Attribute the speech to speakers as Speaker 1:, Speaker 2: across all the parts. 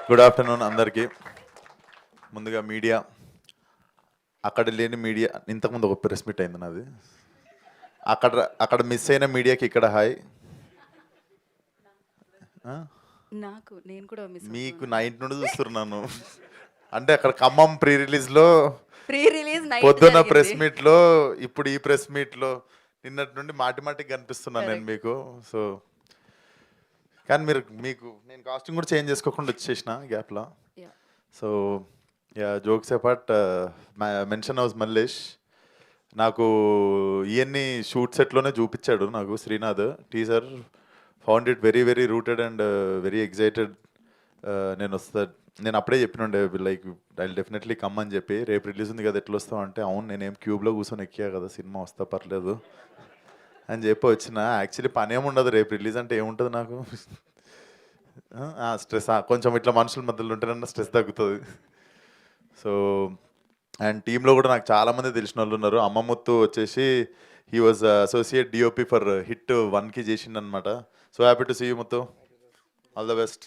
Speaker 1: Good afternoon అందరికీ. ముందుగా media, అక్కడ లేని మీడియా, ఇంతకుముందు ఒక ప్రెస్ మీట్ అయింది నాది, అక్కడ అక్కడ మిస్ అయిన మీడియాకి ఇక్కడ హాయ్.
Speaker 2: నేను కూడా
Speaker 1: మీకు నైట్ నుండి చూస్తున్నాను. అంటే అక్కడ ఖమ్మం ప్రీ రిలీజ్లో,
Speaker 2: ప్రీ రిలీజ్ నైట్
Speaker 1: పొద్దున్న ప్రెస్ మీట్లో, ఇప్పుడు ఈ ప్రెస్ మీట్లో, నిన్నటి నుండి మాటి మాటికి కనిపిస్తున్నాను నేను మీకు. సో కానీ మీకు నేను కాస్ట్యూమ్ కూడా చేంజ్ చేసుకోకుండా వచ్చేసిన గ్యాప్లో. So yeah, jokes apart, mansion house Mallesh నాకు ఇవన్నీ షూట్ సెట్లోనే చూపించాడు నాకు Srinath. Teaser found it very very rooted and very excited. నేను అప్పుడే చెప్పినండే లైక్ ఐ డెఫినెట్లీ కమ్ అని చెప్పి. రేపు రిలీజ్ ఉంది కదా, ఎట్లా వస్తావు అంటే, అవును నేనేం క్యూబ్లో కూర్చొని ఎక్కియా కదా, సినిమా వస్తా పర్లేదు అని చెప్పి వచ్చిన. యాక్చువల్లీ పని ఏముండదు, రేపు రిలీజ్ అంటే ఏముంటుంది నాకు, స్ట్రెస్ కొంచెం ఇట్లా మనుషుల మధ్యలో ఉంటేనన్నా స్ట్రెస్ తగ్గుతుంది. సో అండ్ టీంలో కూడా నాకు చాలామంది తెలిసిన వాళ్ళు ఉన్నారు. అమ్మముత్తు వచ్చేసి he was associate DOP for Hit 1కి చేసిండనమాట. So happy to see you Muthu, all the best.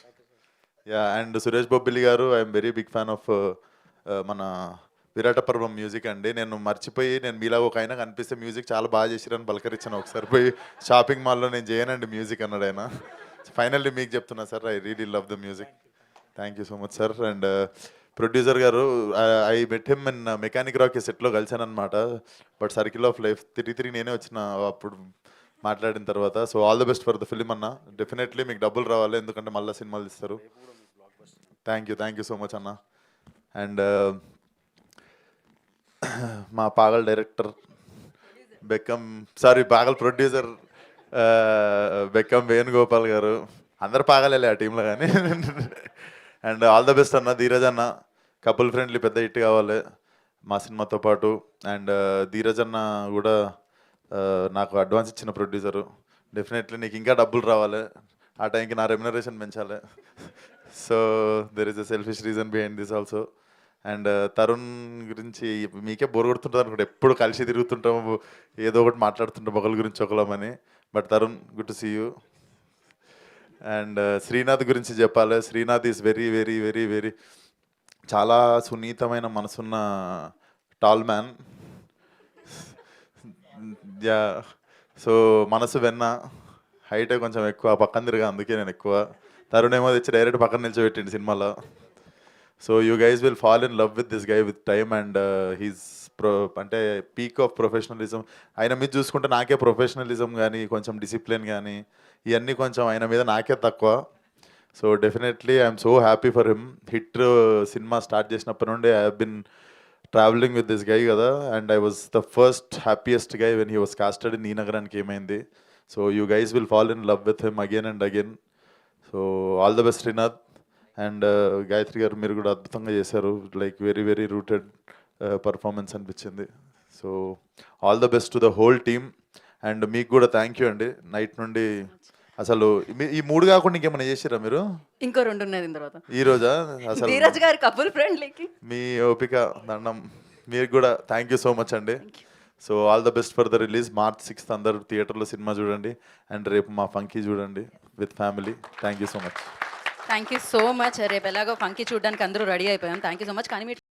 Speaker 1: Yeah, and Suresh Bobbili గారు, I'm very big fan of మన విరాట పర్వం మ్యూజిక్ అండి. నేను మర్చిపోయి, నేను మీలాగా ఒక ఆయన కనిపిస్తే మ్యూజిక్ చాలా బాగా చేసిరని పలకరించాను. ఒకసారి పోయి షాపింగ్ మాల్లో నేను చేయనండి మ్యూజిక్ అన్నాడు ఆయన. ఫైనల్లీ మీకు చెప్తున్నా sir, I really love the music. Thank you so much sir. And producer గారు, I met him in Mechanic Rock సెట్లో కలిసాను అనమాట. బట్ సర్కిల్ ఆఫ్ లైఫ్ తిరిగి నేనే వచ్చిన అప్పుడు మాట్లాడిన తర్వాత. So all the best for the film అన్న. డెఫినెట్లీ మీకు డబ్బులు రావాలి, ఎందుకంటే మళ్ళీ సినిమాలు ఇస్తారు. థ్యాంక్ యూ సో మచ్ అన్న. అండ్ మా పాగల్ డైరెక్టర్ పాగల్ ప్రొడ్యూసర్ బెక్కం వేణుగోపాల్ గారు, అందరు పాగలేలే ఆ టీంలో కానీ. అండ్ ఆల్ ద బెస్ట్ అన్న. ధీరజ్ అన్న, కపుల్ ఫ్రెండ్లీ పెద్ద హిట్ కావాలి మా సినిమాతో పాటు. అండ్ ధీరజ్ అన్న కూడా నాకు అడ్వాన్స్ ఇచ్చిన ప్రొడ్యూసరు. డెఫినెట్లీ నీకు ఇంకా డబ్బులు రావాలి, ఆ టైంకి నా రెమ్యునరేషన్ పెంచాలి. So there is a selfish reason behind this also. And Tarun గురించి మీకే బోర్ కొడుతుంటుంది అనుకుంటే, ఎప్పుడు కలిసి తిరుగుతుంటాము, ఏదో ఒకటి మాట్లాడుతుంటాం ఒకరి గురించి ఒకళ్ళమని. But Tarun, good to see you. And Srinath గురించి చెప్పాలి. Srinath is very very very very చాలా సున్నితమైన మనసున్న టాల్ మ్యాన్. యా, సో మనసు వెన్న, హైటే కొంచెం ఎక్కువ, పక్కన తిరిగా, అందుకే నేను ఎక్కువ. తరుణ్ ఏమో తెచ్చి డైరెక్ట్ పక్కన నిల్చోబెట్టిండు సినిమాలో. So you guys will fall in love with this guy with time. And he's అంటే పీక్ ఆఫ్ ప్రొఫెషనలిజం. ఆయన మీద చూసుకుంటే నాకే ప్రొఫెషనలిజం కానీ, కొంచెం డిసిప్లిన్ కానీ, ఇవన్నీ కొంచెం ఆయన మీద నాకే తక్కువ. So definitely I'm so happy for him. Hit cinema start చేసినప్పటి నుండి I have been travelling with this guy కదా. And I was the first happiest guy when he was casted in ఈ నగరానికి ఏమైంది. So you guys will fall in love with him again and again. So all the best Srinath. And Gayatri గారు, మీరు కూడా అద్భుతంగా చేశారు. Like very very rooted performance అనిపించింది. So all the best to the whole team. And మీకు కూడా thank you అండి. Night నుండి అసలు ఈ 3 కాకుండా ఇంకేమైనా చేసిరా మీరు?
Speaker 2: ఇంకో 2 ఉన్నాయి తర్వాత.
Speaker 1: ఈ రోజా? అసలు
Speaker 2: ధీరజ్ గారి కపుల్ ఫ్రెండ్లీకి
Speaker 1: మీ ఓపిక దండం. మీరు కూడా థ్యాంక్ యూ సో మచ్ అండి. So all the best for the release. March 6th అందరు థియేటర్లో సినిమా చూడండి. అండ్ రేపు మా ఫంకీ చూడండి with family. Thank you so much.
Speaker 2: Thank you so much. రేపు ఎలాగో ఫంకీ చూడడానికి అందరూ రెడీ అయిపోయాం. Thank you so much. కానీ